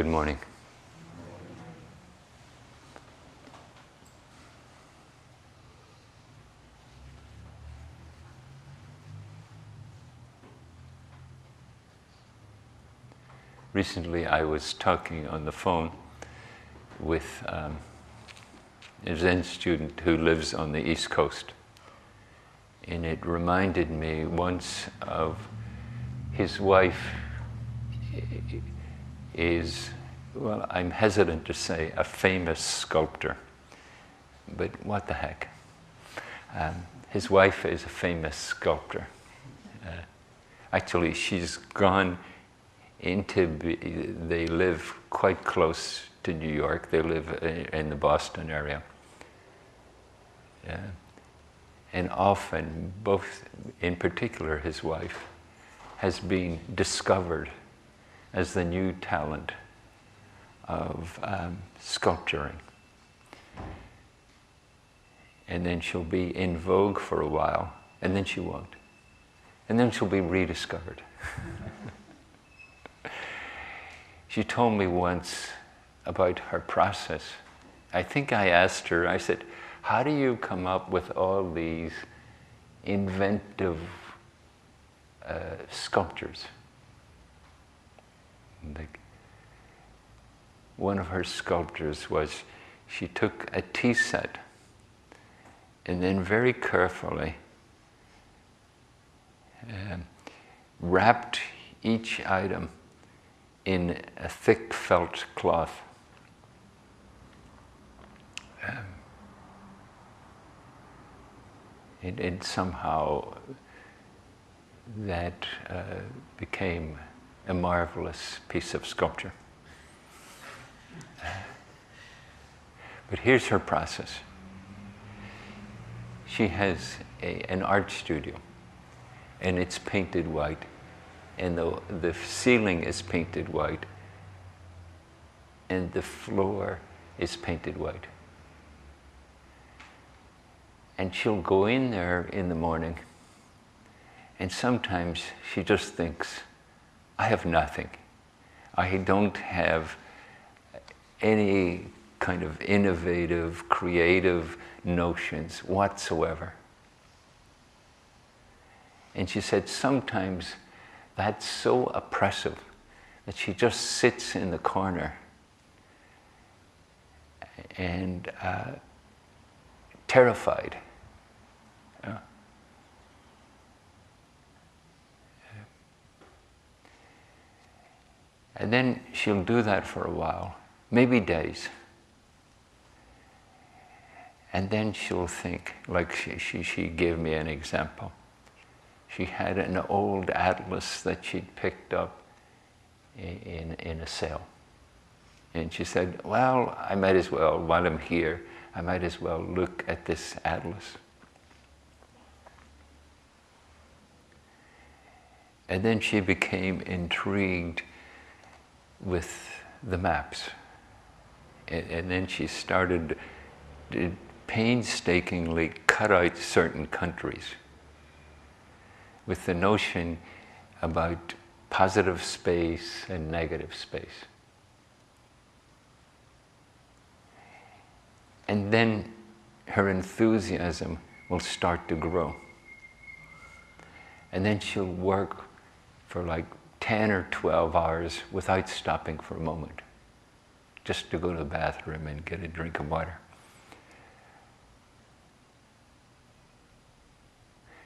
Good morning. Recently I was talking on the phone with a Zen student who lives on the East Coast. And it reminded me once of his wife is, well, I'm hesitant to say a famous sculptor, but what the heck. His wife is a famous sculptor. Actually, she's gone they live quite close to New York. They live in the Boston area. And often, both, in particular his wife, has been discovered as the new talent of sculpturing. And then she'll be in vogue for a while, and then she won't. And then she'll be rediscovered. She told me once about her process. I think I asked her, I said, how do you come up with all these inventive sculptures? Like, one of her sculptures was, she took a tea set and then very carefully wrapped each item in a thick felt cloth. And somehow that became a marvelous piece of sculpture. But here's her process. She has an art studio, and it's painted white. And the ceiling is painted white, and the floor is painted white. And she'll go in there in the morning, and sometimes she just thinks, I have nothing. I don't have any kind of innovative, creative notions whatsoever. And she said sometimes that's so oppressive that she just sits in the corner and terrified. And then she'll do that for a while, maybe days. And then she'll think, like she gave me an example. She had an old atlas that she'd picked up in a sale. And she said, well, I might as well, while I'm here, I might as well look at this atlas. And then she became intrigued with the maps. And then she started to painstakingly cut out certain countries with the notion about positive space and negative space. And then her enthusiasm will start to grow. And then she'll work for like 10 or 12 hours without stopping for a moment, just to go to the bathroom and get a drink of water.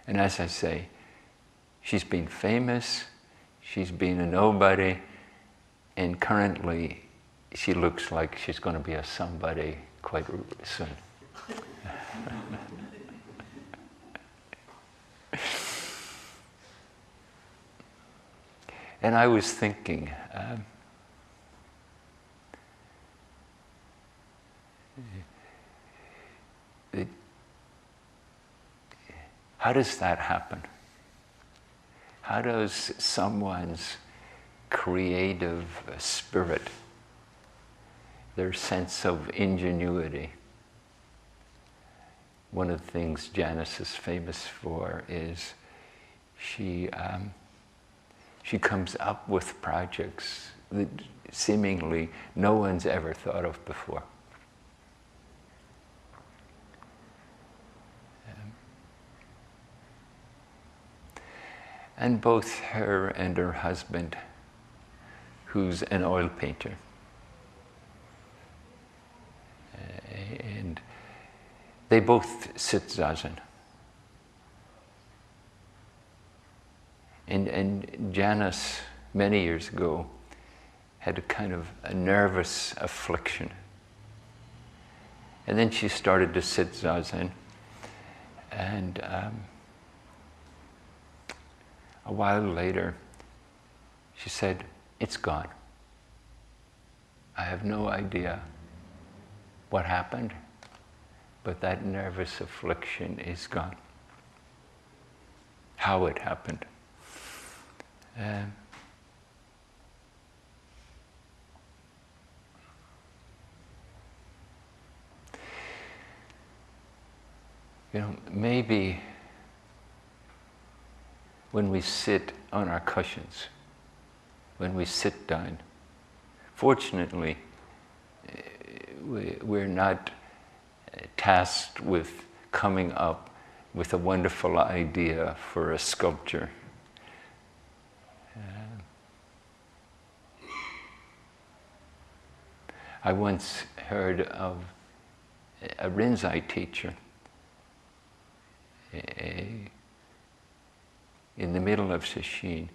And as I say, she's been famous, she's been a nobody, and currently she looks like she's going to be a somebody quite soon. And I was thinking, how does that happen? How does someone's creative spirit, their sense of ingenuity, one of the things Janice is famous for is she comes up with projects that seemingly no one's ever thought of before. And both her and her husband, who's an oil painter, and they both sit zazen. And Janice, many years ago, had a kind of a nervous affliction. And then she started to sit zazen, and a while later, she said, "It's gone. I have no idea what happened, but that nervous affliction is gone." How it happened. Maybe when we sit on our cushions, when we sit down, fortunately, we're not tasked with coming up with a wonderful idea for a sculpture. I once heard of a Rinzai teacher in the middle of Sesshin.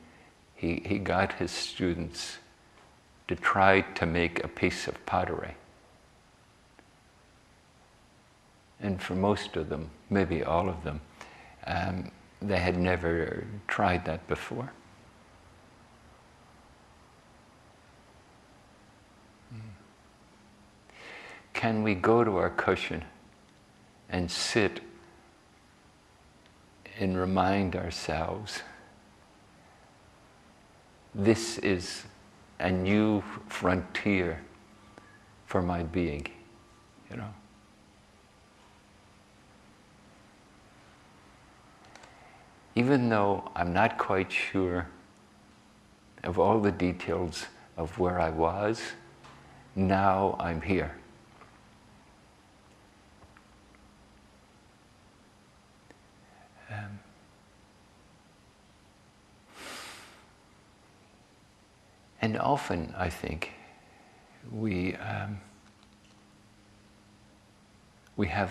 He got his students to try to make a piece of pottery. And for most of them, maybe all of them, they had never tried that before. Can we go to our cushion and sit and remind ourselves, this is a new frontier for my being, you know? Even though I'm not quite sure of all the details of where I was, now I'm here. And often, I think, we have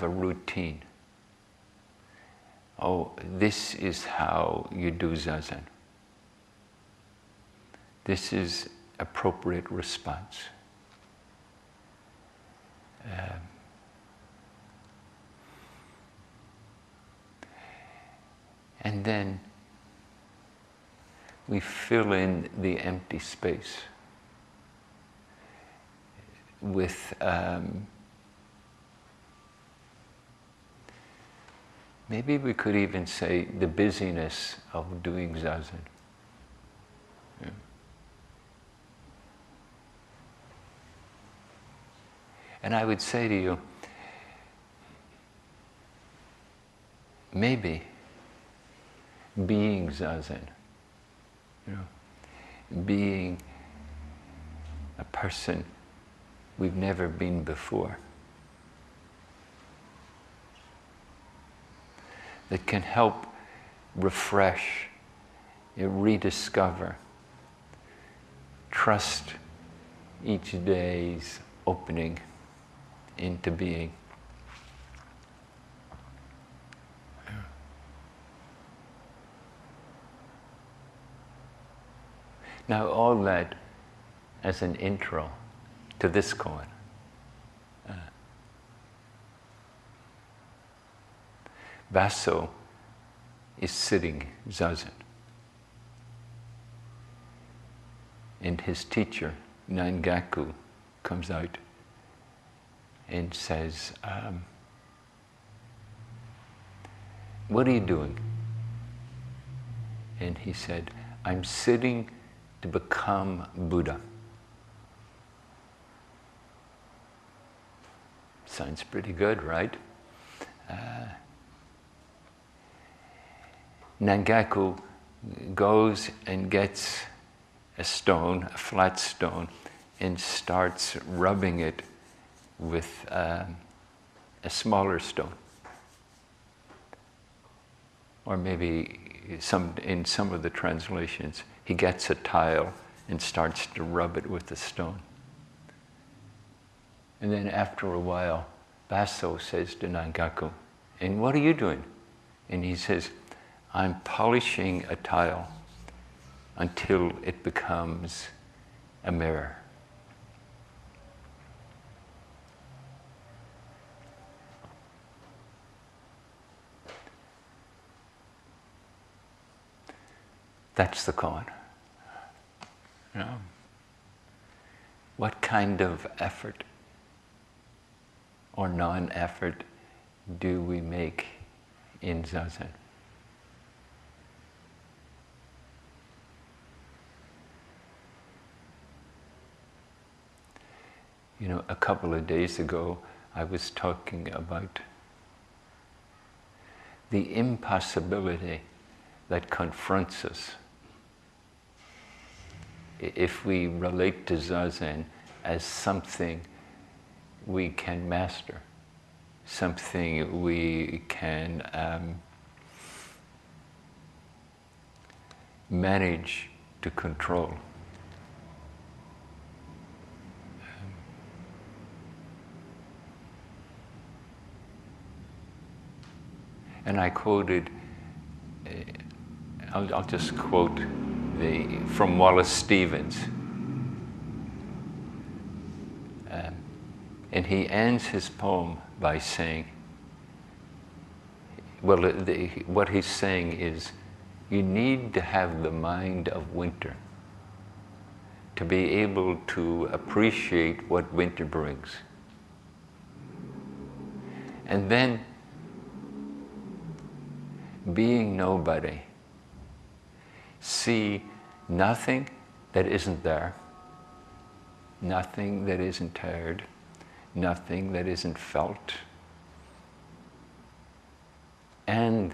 a routine. Oh, this is how you do zazen. This is appropriate response. And then we fill in the empty space with maybe we could even say the busyness of doing zazen. Yeah. And I would say to you, maybe being zazen, being a person we've never been before, that can help refresh, rediscover, trust each day's opening into being. Now, all that as an intro to this koan. Baso is sitting zazen, and his teacher, Nangaku, comes out and says, "What are you doing?" And he said, "I'm sitting to become Buddha." Sounds pretty good, right? Nangaku goes and gets a stone, a flat stone, and starts rubbing it with a smaller stone. Or maybe in some of the translations, he gets a tile and starts to rub it with the stone. And then after a while, Baso says to Nangaku, "And what are you doing?" And he says, "I'm polishing a tile until it becomes a mirror." That's the koan. You know? What kind of effort or non-effort do we make in Zazen? You know, a couple of days ago, I was talking about the impossibility that confronts us if we relate to Zazen as something we can master, something we can manage to control. And I quoted, I'll just quote from Wallace Stevens. And he ends his poem by saying, well, what he's saying is, you need to have the mind of winter to be able to appreciate what winter brings. And then, being nobody, see nothing that isn't there, nothing that isn't heard, nothing that isn't felt, and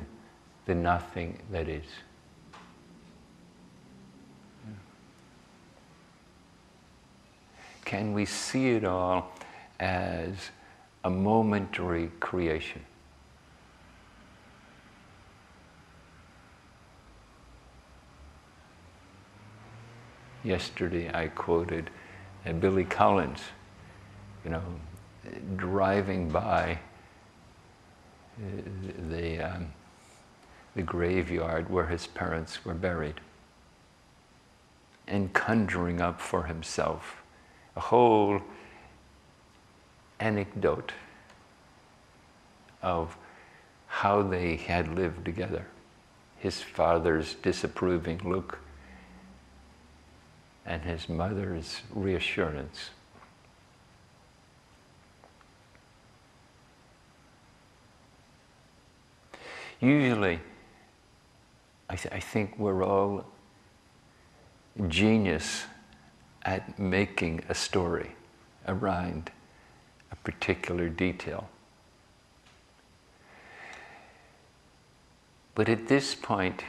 the nothing that is. Can we see it all as a momentary creation? Yesterday I quoted Billy Collins, you know, driving by the graveyard where his parents were buried and conjuring up for himself a whole anecdote of how they had lived together. His father's disapproving look and his mother's reassurance. Usually, I think we're all genius at making a story around a particular detail. But at this point,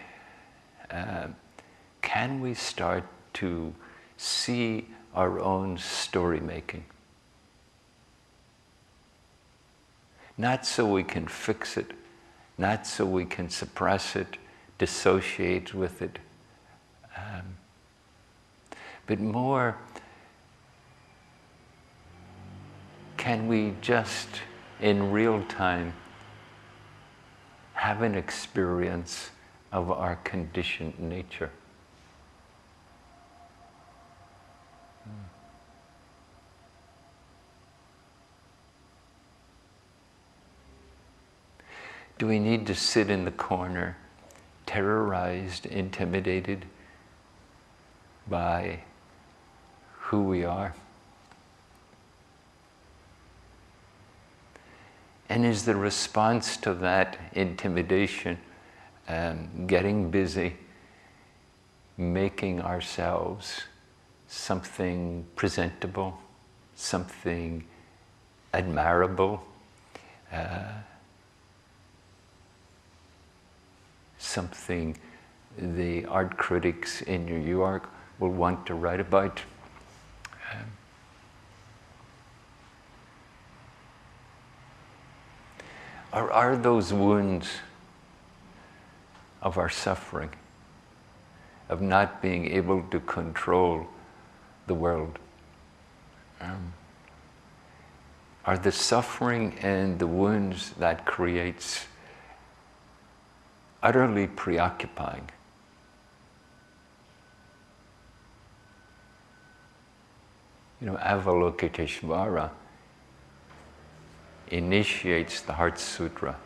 can we start to see our own story making? Not so we can fix it, not so we can suppress it, dissociate with it, but more, can we just in real time have an experience of our conditioned nature? Do we need to sit in the corner, terrorized, intimidated by who we are? And is the response to that intimidation getting busy, making ourselves something presentable, something admirable, something the art critics in New York will want to write about? Or are those wounds of our suffering, of not being able to control the world? Are the suffering and the wounds that creates utterly preoccupying? You know, Avalokiteshvara initiates the Heart Sutra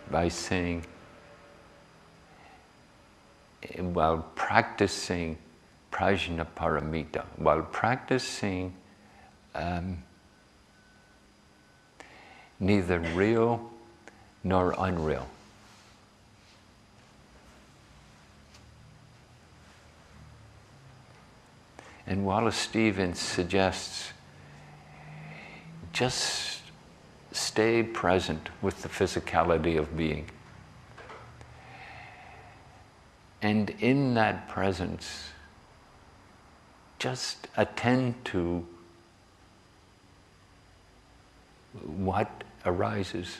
by saying, while practicing prajnaparamita, while practicing neither real nor unreal, and Wallace Stevens suggests just stay present with the physicality of being. And in that presence, just attend to what arises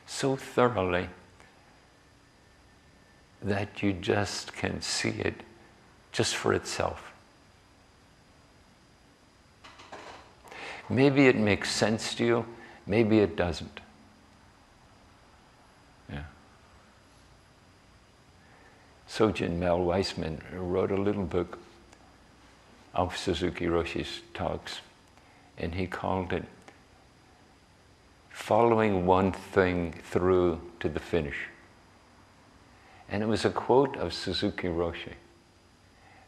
so thoroughly that you just can see it just for itself. Maybe it makes sense to you, maybe it doesn't. Yeah. Sojin Mel Weissman wrote a little book of Suzuki Roshi's talks, and he called it Following One Thing Through to the Finish. And it was a quote of Suzuki Roshi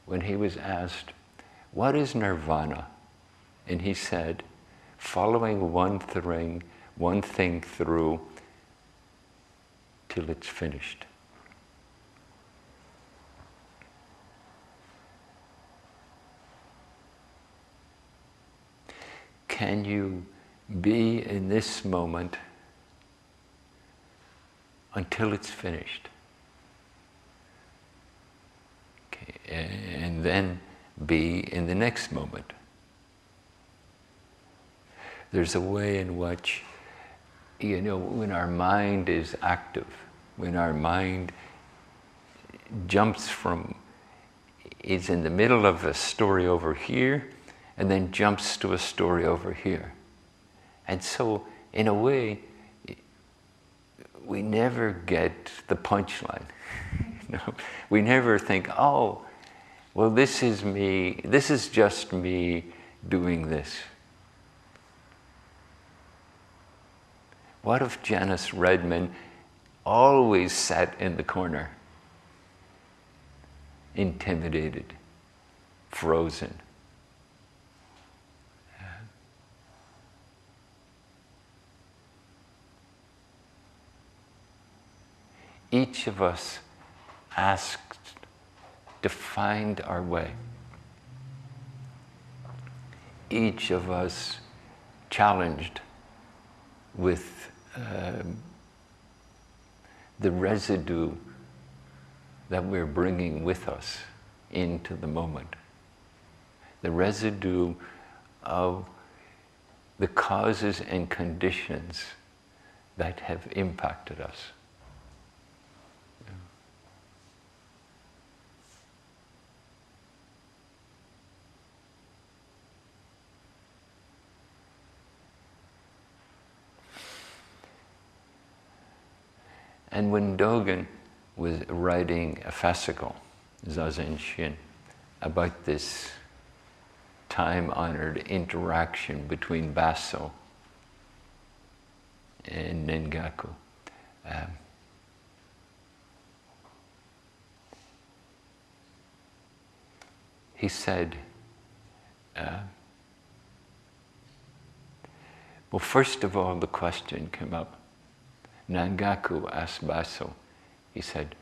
when he was asked, what is nirvana? And he said, following one thing through till it's finished. Can you be in this moment until it's finished? Okay, and then be in the next moment. There's a way in which, you know, when our mind is active, when our mind is in the middle of a story over here, and then jumps to a story over here. And so, in a way, we never get the punchline. You know? We never think, oh, well, this is just me doing this. What if Janice Redman always sat in the corner, intimidated, frozen? Each of us asked to find our way. Each of us challenged with the residue that we're bringing with us into the moment. The residue of the causes and conditions that have impacted us. And when Dogen was writing a fascicle, Zazen Shin, about this time-honored interaction between Baso and Nengaku, he said, well, first of all, the question came up. Nangaku asked Baso, he said,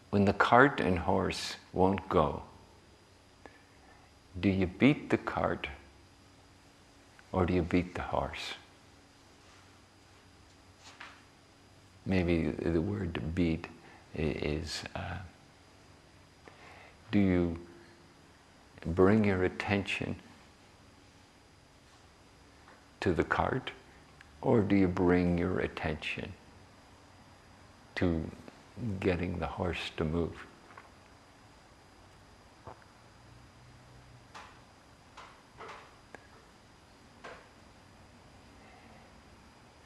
when the cart and horse won't go, do you beat the cart or do you beat the horse? Maybe the word beat is, do you bring your attention to the cart, or do you bring your attention to getting the horse to move?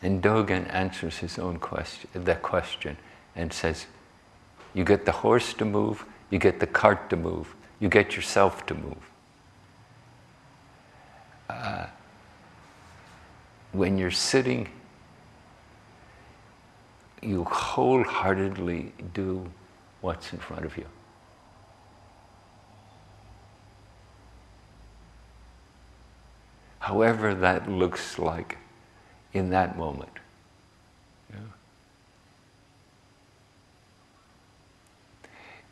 And Dogen answers his own question and says, you get the horse to move, you get the cart to move, you get yourself to move. When you're sitting, you wholeheartedly do what's in front of you. However that looks like in that moment. Yeah.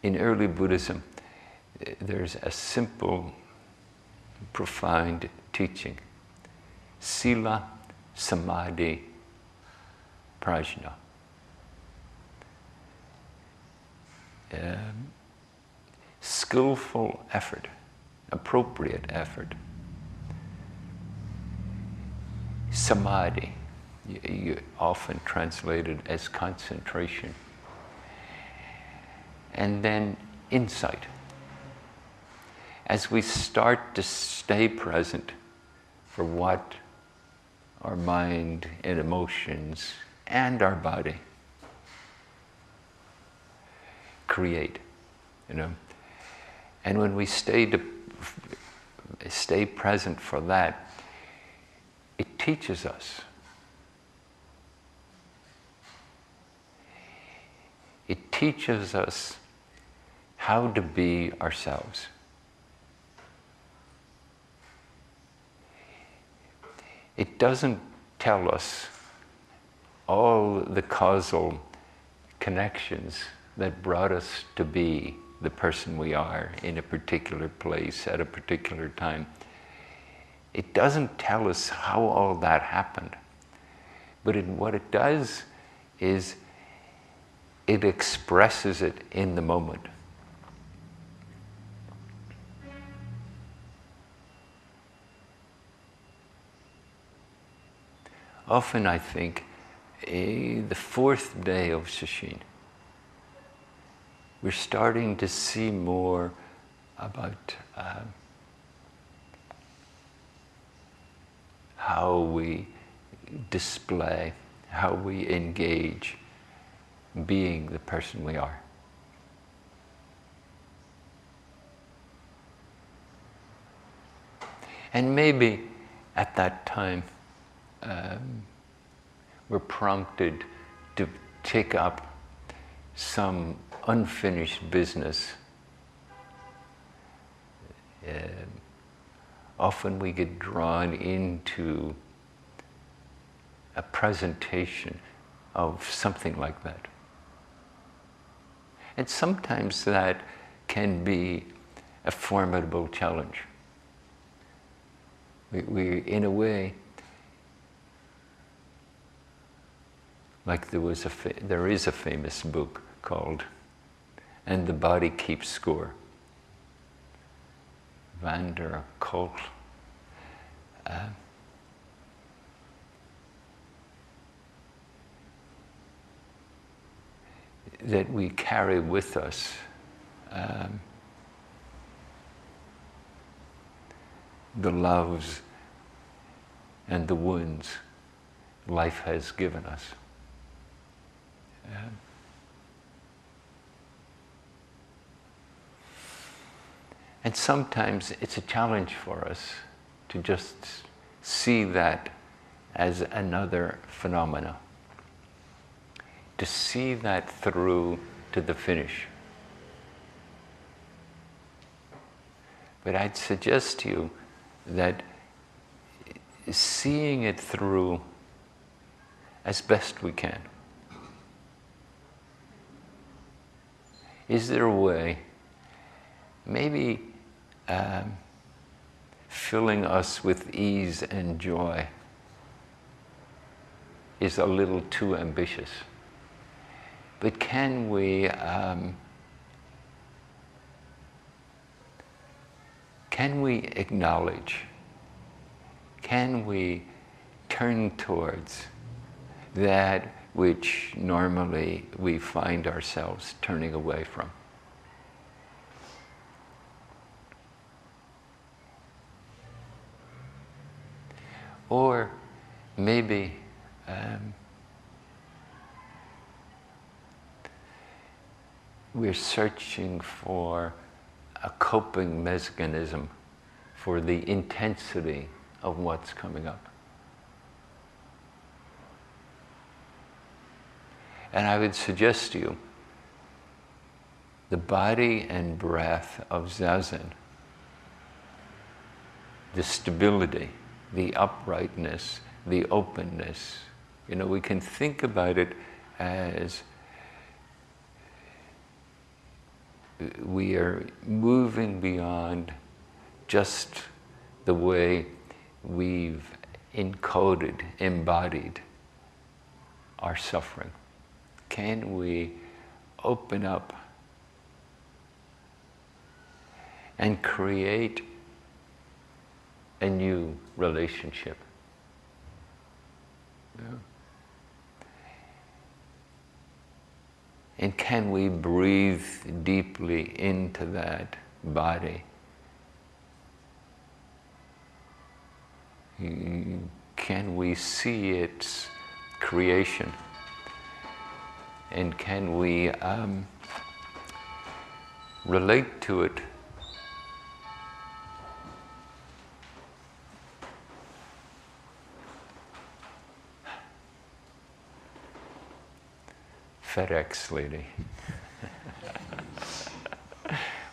In early Buddhism, there's a simple, profound teaching. Sila, Samadhi, Prajna. Skillful effort, appropriate effort. Samadhi, you often translated as concentration. And then insight. As we start to stay present for what our mind and emotions and our body create, and when we stay present for that, it teaches us. It teaches us how to be ourselves. It doesn't tell us all the causal connections that brought us to be the person we are in a particular place at a particular time. It doesn't tell us how all that happened. But what it does is it expresses it in the moment. Often I think the fourth day of Sesshin, we're starting to see more about how we display, how we engage being the person we are. And maybe at that time, we're prompted to take up some unfinished business. Often we get drawn into a presentation of something like that. And sometimes that can be a formidable challenge. We in a way, like there is a famous book called "And the Body Keeps Score." Van der Kolk. That we carry with us the loves and the wounds life has given us. And sometimes it's a challenge for us to just see that as another phenomena, to see that through to the finish. But I'd suggest to you that seeing it through as best we can. Is there a way, maybe filling us with ease and joy is a little too ambitious. But can we acknowledge, can we turn towards that which normally we find ourselves turning away from. Or maybe we're searching for a coping mechanism for the intensity of what's coming up. And I would suggest to you, the body and breath of Zazen, the stability, the uprightness, the openness, we can think about it as we are moving beyond just the way we've encoded, embodied our suffering. Can we open up and create a new relationship? Yeah. And can we breathe deeply into that body? Can we see its creation? And can we relate to it FedEx lady?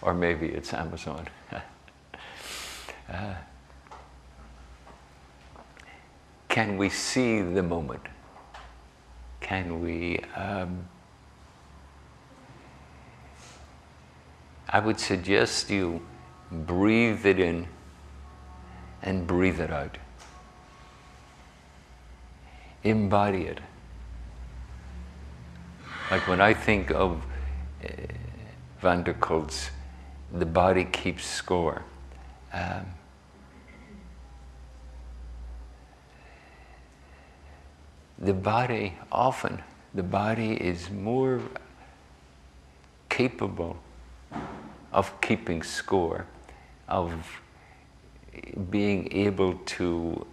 Or maybe it's Amazon. Can we see the moment? Can we, I would suggest you breathe it in and breathe it out. Embody it. Like when I think of Van der Kolk's The Body Keeps Score, the body is more capable of keeping score, of being able to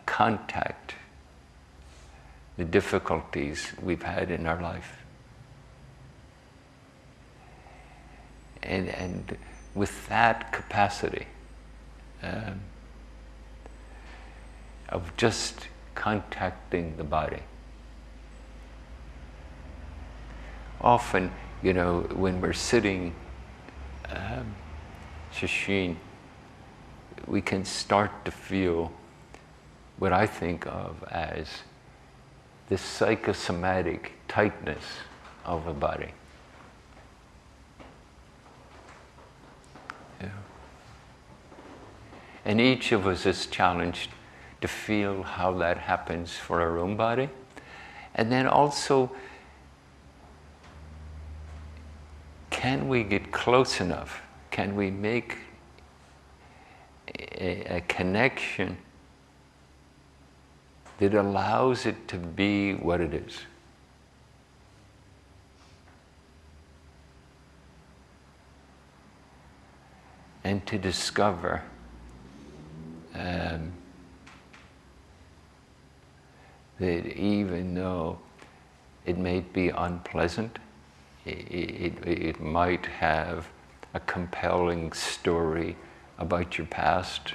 contact the difficulties we've had in our life. And with that capacity of just contacting the body. Often, when we're sitting Ryushin, we can start to feel what I think of as the psychosomatic tightness of a body. Yeah. And each of us is challenged to feel how that happens for our own body. And then also, can we get close enough? Can we make a connection that allows it to be what it is? And to discover that even though it may be unpleasant, it might have a compelling story about your past.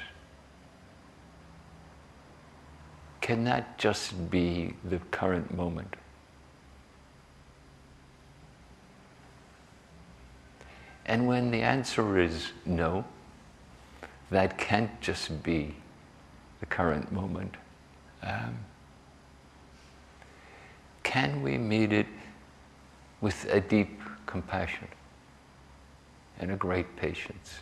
Can that just be the current moment? And when the answer is no, that can't just be the current moment. Can we meet it with a deep compassion and a great patience?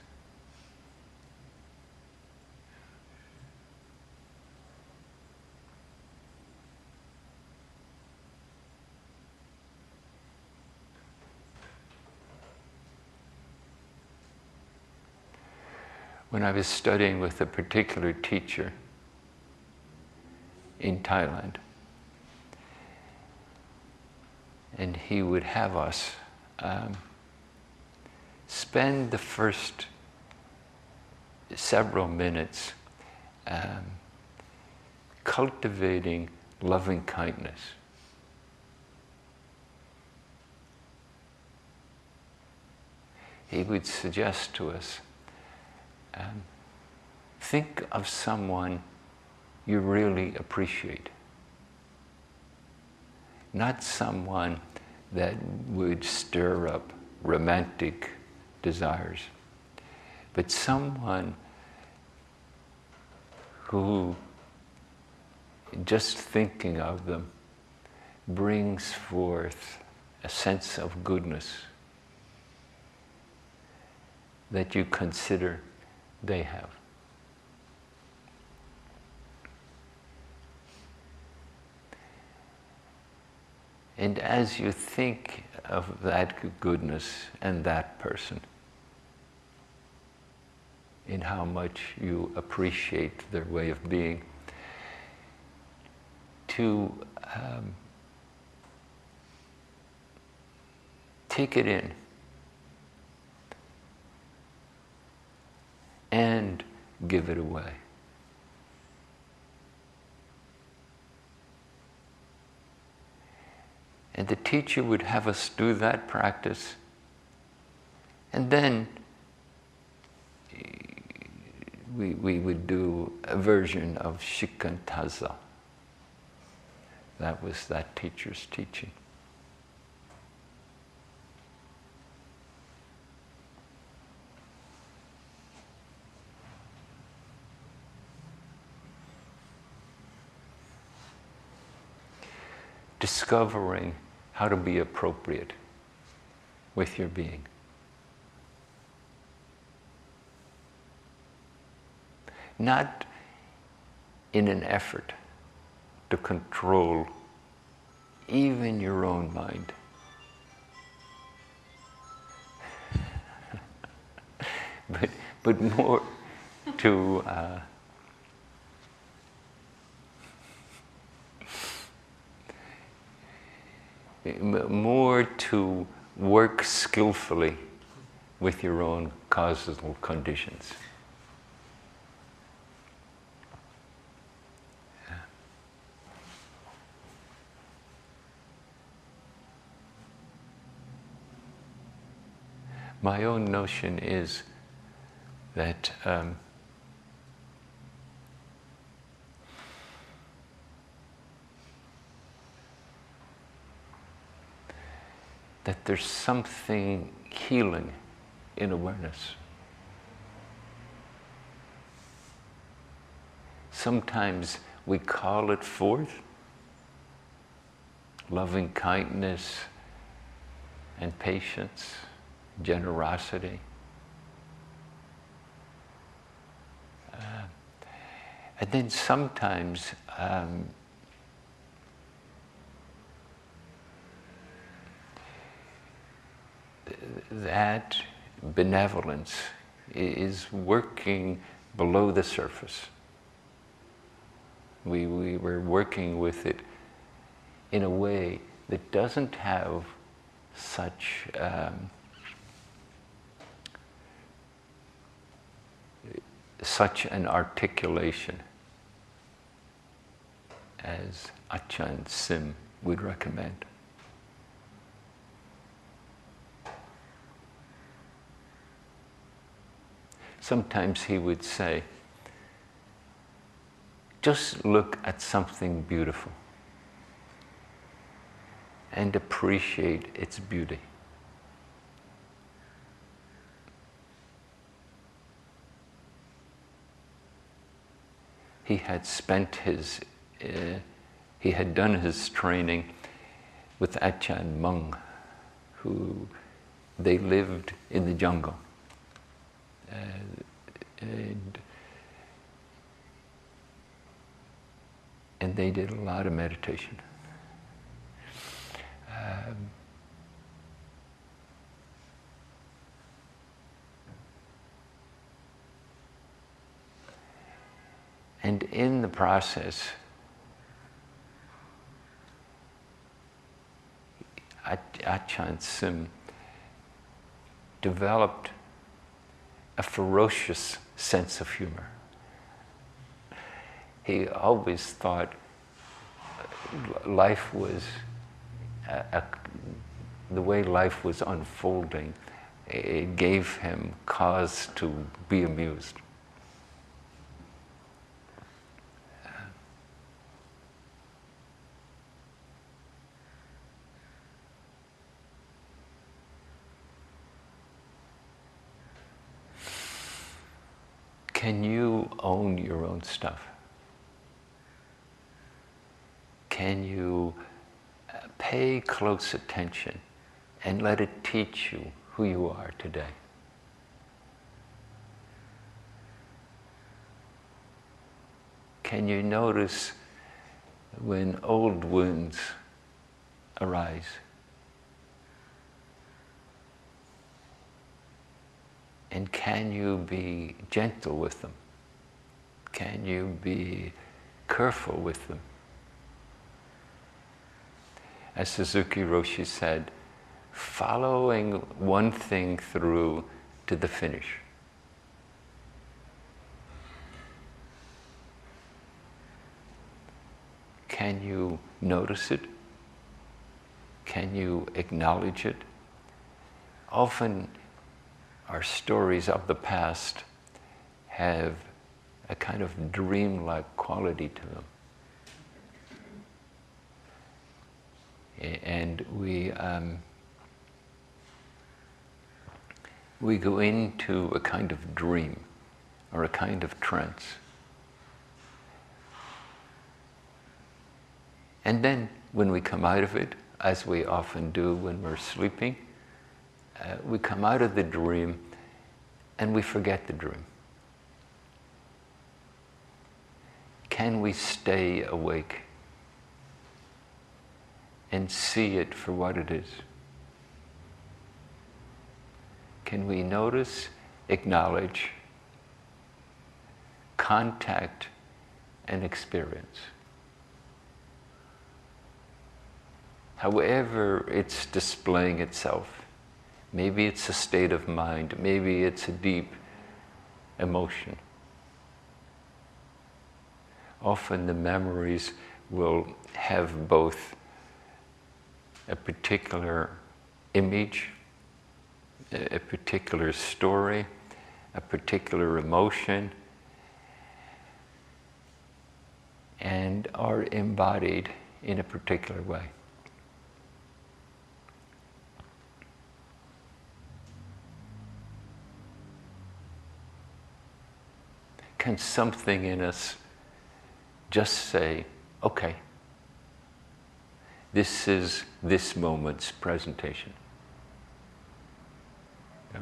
When I was studying with a particular teacher in Thailand. And he would have us spend the first several minutes cultivating loving kindness. He would suggest to us, think of someone you really appreciate. Not someone that would stir up romantic desires, but someone who, just thinking of them, brings forth a sense of goodness that you consider they have. And as you think of that goodness and that person, in how much you appreciate their way of being, to take it in and give it away. And the teacher would have us do that practice, and then we would do a version of Shikantaza. That was that teacher's teaching. Discovering how to be appropriate with your being. Not in an effort to control even your own mind. but more to work skillfully with your own causal conditions. My own notion is that that there's something healing in awareness. Sometimes we call it forth, loving kindness and patience, generosity. And then sometimes that benevolence is working below the surface. We were working with it in a way that doesn't have such such an articulation as Ajahn Sim would recommend. Sometimes he would say, just look at something beautiful and appreciate its beauty. He had spent he had done his training with Ajahn Mung, who they lived in the jungle. And they did a lot of meditation. And in the process, Ajahn Sim developed a ferocious sense of humor. He always thought life was, the way life was unfolding, it gave him cause to be amused. Can you own your own stuff? Can you pay close attention and let it teach you who you are today? Can you notice when old wounds arise? And can you be gentle with them? Can you be careful with them? As Suzuki Roshi said, following one thing through to the finish. Can you notice it? Can you acknowledge it? Often our stories of the past have a kind of dreamlike quality to them. And we go into a kind of dream or a kind of trance. And then when we come out of it, as we often do when we're sleeping, we come out of the dream and we forget the dream. Can we stay awake and see it for what it is? Can we notice, acknowledge, contact, and experience? However it's displaying itself. Maybe it's a state of mind, maybe it's a deep emotion. Often the memories will have both a particular image, a particular story, a particular emotion, and are embodied in a particular way. Can something in us just say, okay, this is this moment's presentation? Yeah.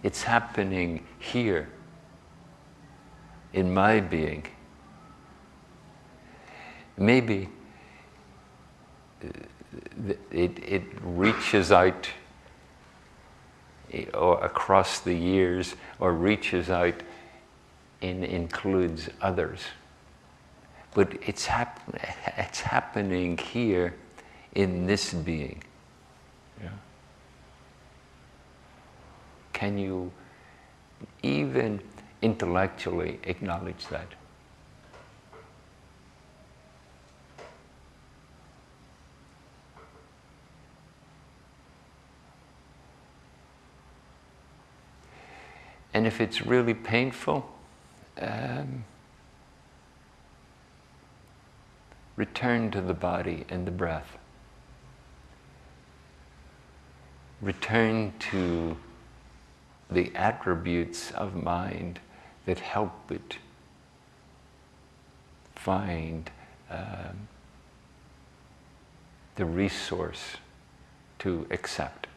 It's happening here in my being. Maybe it reaches out or across the years, or reaches out and includes others. But it's happening here in this being. Yeah. Can you even intellectually acknowledge that? And if it's really painful, return to the body and the breath. Return to the attributes of mind that help it find the resource to accept.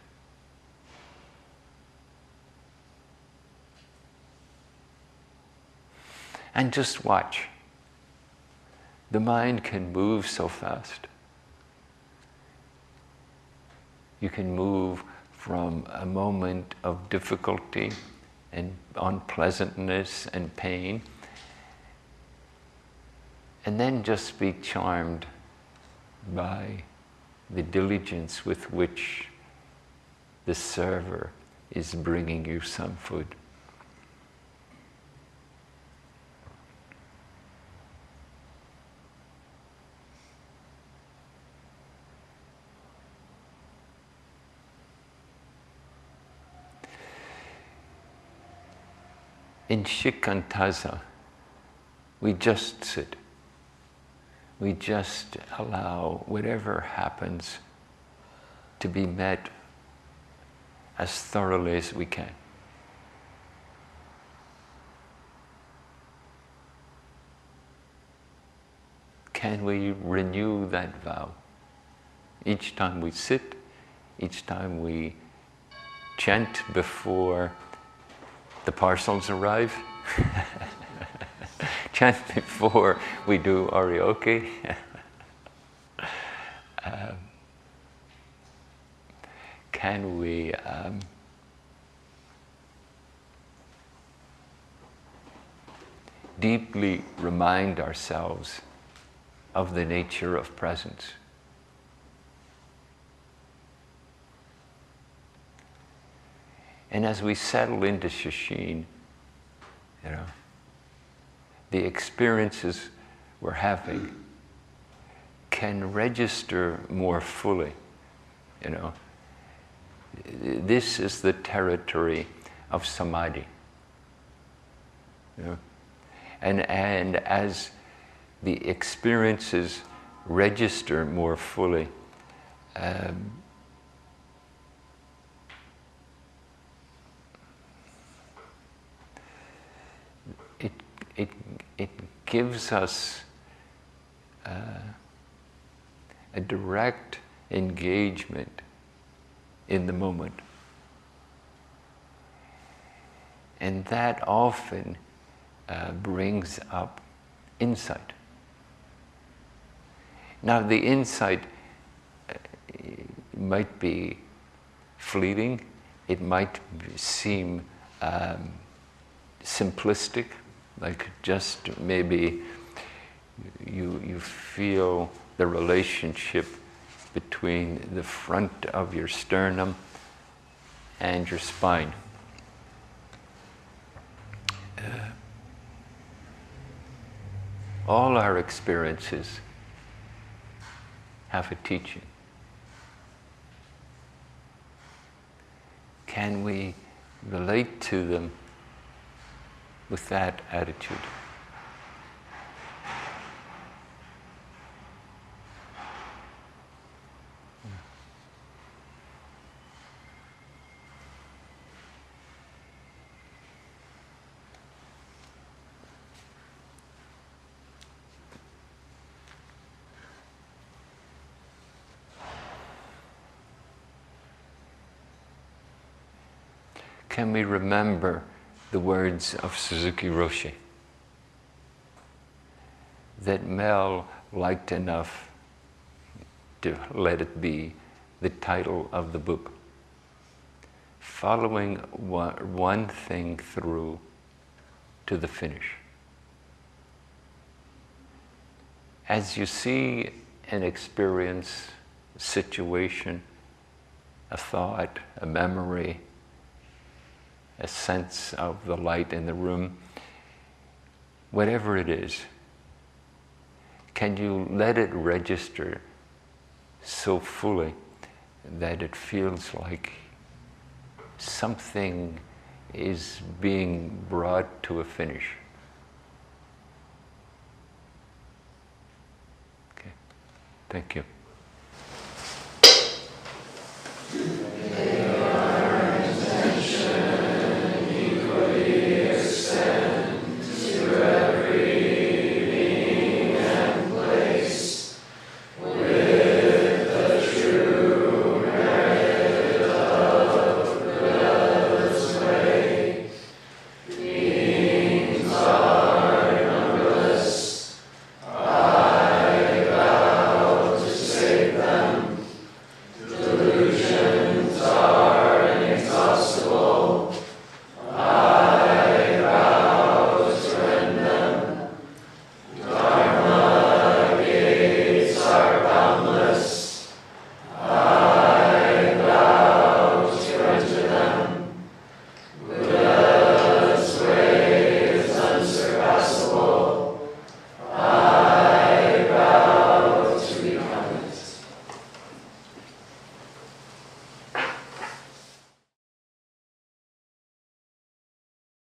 And just watch. The mind can move so fast. You can move from a moment of difficulty and unpleasantness and pain, and then just be charmed by the diligence with which the server is bringing you some food. In shikantaza, we just sit. We just allow whatever happens to be met as thoroughly as we can. Can we renew that vow? Each time we sit, each time we chant before the parcels arrive, chant before we do oryoke. Can we deeply remind ourselves of the nature of presence? And as we settle into Shashin, the experiences we're having can register more fully. This is the territory of samadhi. And as the experiences register more fully, it gives us a direct engagement in the moment. And that often brings up insight. Now the insight might be fleeting, it might seem simplistic, like just maybe you feel the relationship between the front of your sternum and your spine. All our experiences have a teaching. Can we relate to them with that attitude? Can we remember the words of Suzuki Roshi that Mel liked enough to let it be the title of the book? Following one thing through to the finish. As you see an experience, a situation, a thought, a memory, a sense of the light in the room, whatever it is, can you let it register so fully that it feels like something is being brought to a finish? Okay, thank you.